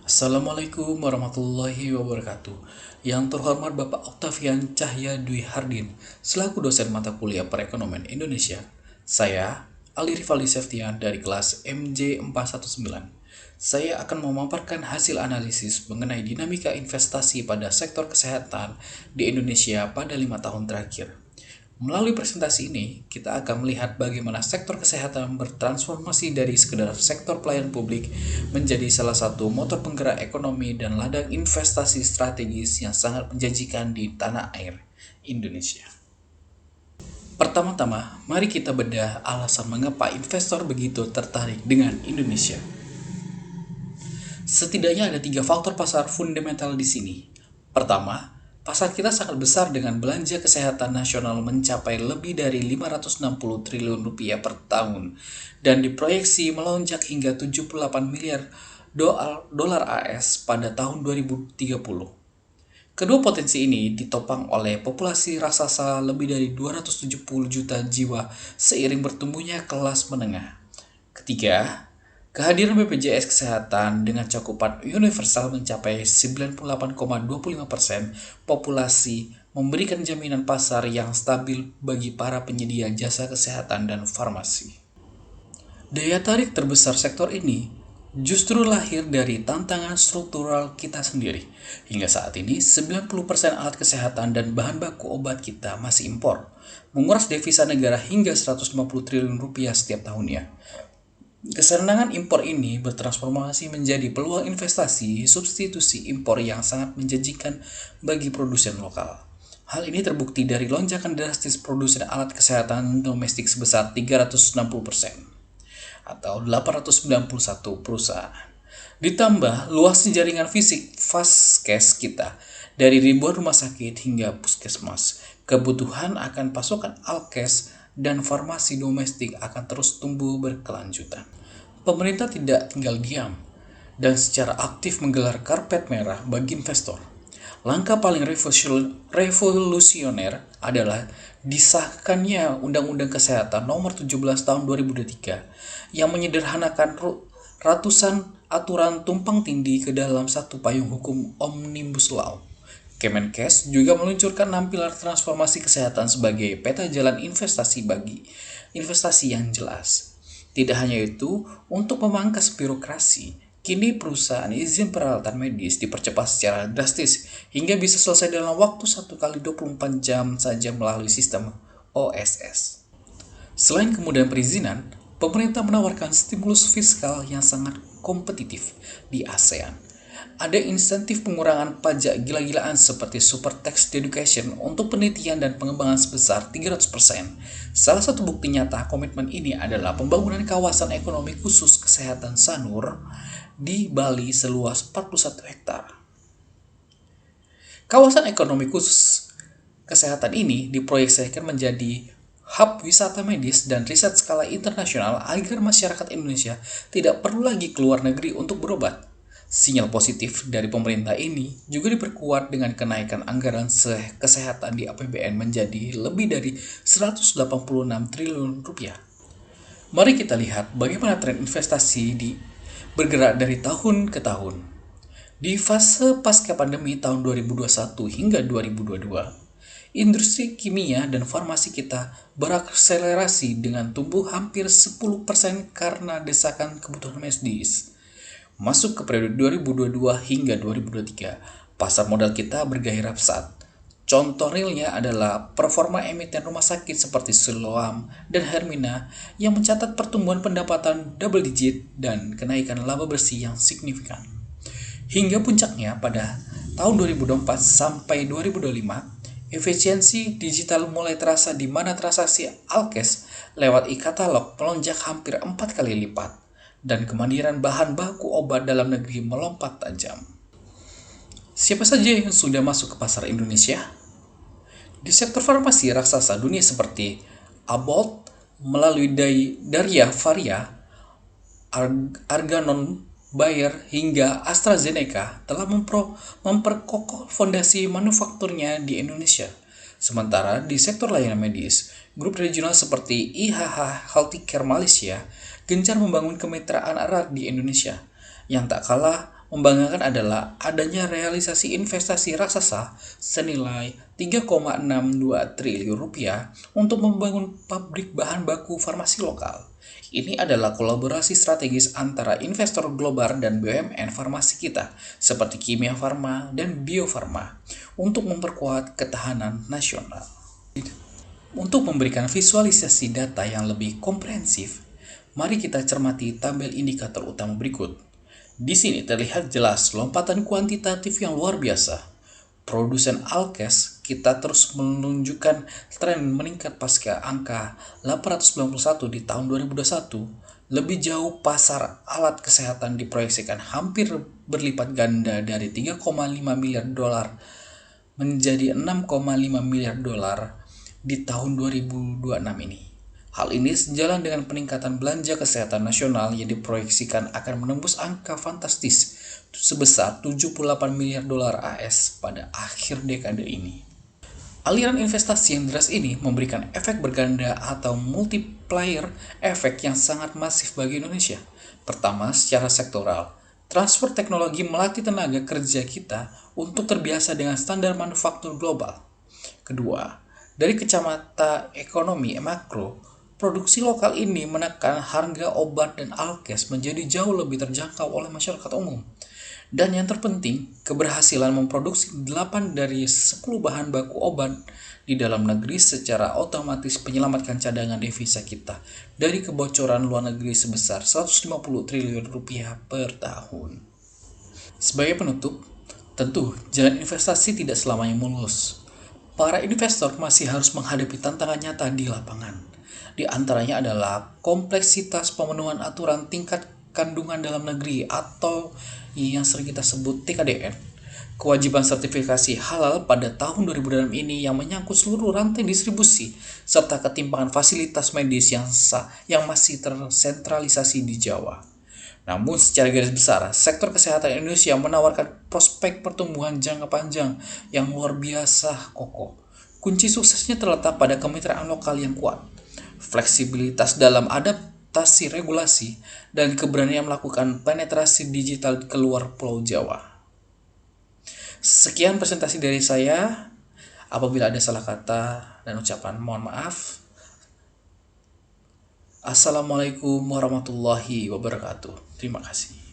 Assalamualaikum warahmatullahi wabarakatuh. Yang terhormat Bapak Octavian Cahya Dwi Hardin, selaku dosen mata kuliah Perekonomian Indonesia. Saya, Ali Rifaldi Seftian dari kelas MJ419. Saya akan memaparkan hasil analisis mengenai dinamika investasi pada sektor kesehatan di Indonesia pada 5 tahun terakhir. Melalui presentasi ini, kita akan melihat bagaimana sektor kesehatan bertransformasi dari sekedar sektor pelayanan publik menjadi salah satu motor penggerak ekonomi dan ladang investasi strategis yang sangat menjanjikan di tanah air Indonesia. Pertama-tama, mari kita bedah alasan mengapa investor begitu tertarik dengan Indonesia. Setidaknya ada 3 faktor pasar fundamental di sini. Pertama, pasar kita sangat besar dengan belanja kesehatan nasional mencapai lebih dari 560 triliun rupiah per tahun dan diproyeksi melonjak hingga 78 miliar dolar AS pada tahun 2030. Kedua potensi ini ditopang oleh populasi raksasa lebih dari 270 juta jiwa seiring bertumbuhnya kelas menengah. Ketiga, kehadiran BPJS Kesehatan dengan cakupan universal mencapai 98,25% populasi memberikan jaminan pasar yang stabil bagi para penyedia jasa kesehatan dan farmasi. Daya tarik terbesar sektor ini justru lahir dari tantangan struktural kita sendiri. Hingga saat ini, 90% alat kesehatan dan bahan baku obat kita masih impor, menguras devisa negara hingga 150 triliun rupiah setiap tahunnya. Kesenangan impor ini bertransformasi menjadi peluang investasi substitusi impor yang sangat menjanjikan bagi produsen lokal. Hal ini terbukti dari lonjakan drastis produsen alat kesehatan domestik sebesar 360% atau 891 perusahaan. Ditambah luasnya jaringan fisik Vaskes kita dari ribuan rumah sakit hingga puskesmas, kebutuhan akan pasokan alkes dan farmasi domestik akan terus tumbuh berkelanjutan. Pemerintah tidak tinggal diam dan secara aktif menggelar karpet merah bagi investor. Langkah paling revolusioner adalah disahkannya Undang-Undang Kesehatan Nomor 17 Tahun 2023 yang menyederhanakan ratusan aturan tumpang tindih ke dalam satu payung hukum Omnibus Law. Kemenkes juga meluncurkan 6 pilar transformasi kesehatan sebagai peta jalan investasi bagi investasi yang jelas. Tidak hanya itu, untuk memangkas birokrasi, kini perusahaan izin peralatan medis dipercepat secara drastis hingga bisa selesai dalam waktu 1 kali 24 jam saja melalui sistem OSS. Selain kemudahan perizinan, pemerintah menawarkan stimulus fiskal yang sangat kompetitif di ASEAN. Ada insentif pengurangan pajak gila-gilaan seperti Super Tax Deduction untuk penelitian dan pengembangan sebesar 300%. Salah satu bukti nyata komitmen ini adalah pembangunan kawasan ekonomi khusus kesehatan Sanur di Bali seluas 41 hektar. Kawasan ekonomi khusus kesehatan ini diproyeksikan menjadi hub wisata medis dan riset skala internasional agar masyarakat Indonesia tidak perlu lagi keluar negeri untuk berobat. Sinyal positif dari pemerintah ini juga diperkuat dengan kenaikan anggaran kesehatan di APBN menjadi lebih dari 186 triliun rupiah. Mari kita lihat bagaimana tren investasi bergerak dari tahun ke tahun. Di fase pasca pandemi tahun 2021 hingga 2022, industri kimia dan farmasi kita berakselerasi dengan tumbuh hampir 10% karena desakan kebutuhan medis. Masuk ke periode 2022 hingga 2023, pasar modal kita bergairah pesat. Contoh realnya adalah performa emiten rumah sakit seperti Siloam dan Hermina yang mencatat pertumbuhan pendapatan double digit dan kenaikan laba bersih yang signifikan. Hingga puncaknya pada tahun 2024 sampai 2025, efisiensi digital mulai terasa di mana transaksi alkes lewat e-katalog melonjak hampir 4 kali lipat. Dan kemandirian bahan baku obat dalam negeri melompat tajam. Siapa saja yang sudah masuk ke pasar Indonesia? Di sektor farmasi raksasa dunia seperti Abbott melalui Daria Varia, Arganon, Bayer hingga AstraZeneca telah memperkokoh fondasi manufakturnya di Indonesia. Sementara di sektor layanan medis, grup regional seperti IHH Healthcare Malaysia gencar membangun kemitraan erat di Indonesia, yang tak kalah membanggakan adalah adanya realisasi investasi raksasa senilai 3,62 triliun rupiah untuk membangun pabrik bahan baku farmasi lokal. Ini adalah kolaborasi strategis antara investor global dan BUMN farmasi kita, seperti Kimia Farma dan Bio Farma, untuk memperkuat ketahanan nasional. Untuk memberikan visualisasi data yang lebih komprehensif, mari kita cermati tabel indikator utama berikut. Di sini terlihat jelas lompatan kuantitatif yang luar biasa. Produsen Alkes kita terus menunjukkan tren meningkat pasca angka 891 di tahun 2021. Lebih jauh, pasar alat kesehatan diproyeksikan hampir berlipat ganda dari 3,5 miliar dolar menjadi 6,5 miliar dolar di tahun 2026 ini. Hal ini sejalan dengan peningkatan belanja kesehatan nasional yang diproyeksikan akan menembus angka fantastis sebesar 78 miliar dolar AS pada akhir dekade ini. Aliran investasi yang deras ini memberikan efek berganda atau multiplier efek yang sangat masif bagi Indonesia. Pertama, secara sektoral, transfer teknologi melatih tenaga kerja kita untuk terbiasa dengan standar manufaktur global. Kedua, dari kacamata ekonomi makro, produksi lokal ini menekan harga obat dan alkes menjadi jauh lebih terjangkau oleh masyarakat umum. Dan yang terpenting, keberhasilan memproduksi 8 dari 10 bahan baku obat di dalam negeri secara otomatis menyelamatkan cadangan devisa kita dari kebocoran luar negeri sebesar 150 triliun rupiah per tahun. Sebagai penutup, tentu jalan investasi tidak selamanya mulus. Para investor masih harus menghadapi tantangan nyata di lapangan. Di antaranya adalah kompleksitas pemenuhan aturan tingkat kandungan dalam negeri atau yang sering kita sebut TKDN, kewajiban sertifikasi halal pada tahun 2006 ini yang menyangkut seluruh rantai distribusi, serta ketimpangan fasilitas medis yang masih tersentralisasi di Jawa. Namun secara garis besar, sektor kesehatan Indonesia menawarkan prospek pertumbuhan jangka panjang yang luar biasa kokoh. Kunci suksesnya terletak pada kemitraan lokal yang kuat, fleksibilitas dalam adaptasi regulasi, dan keberanian melakukan penetrasi digital ke luar Pulau Jawa. Sekian presentasi dari saya. Apabila ada salah kata dan ucapan, mohon maaf. Assalamualaikum warahmatullahi wabarakatuh. Terima kasih.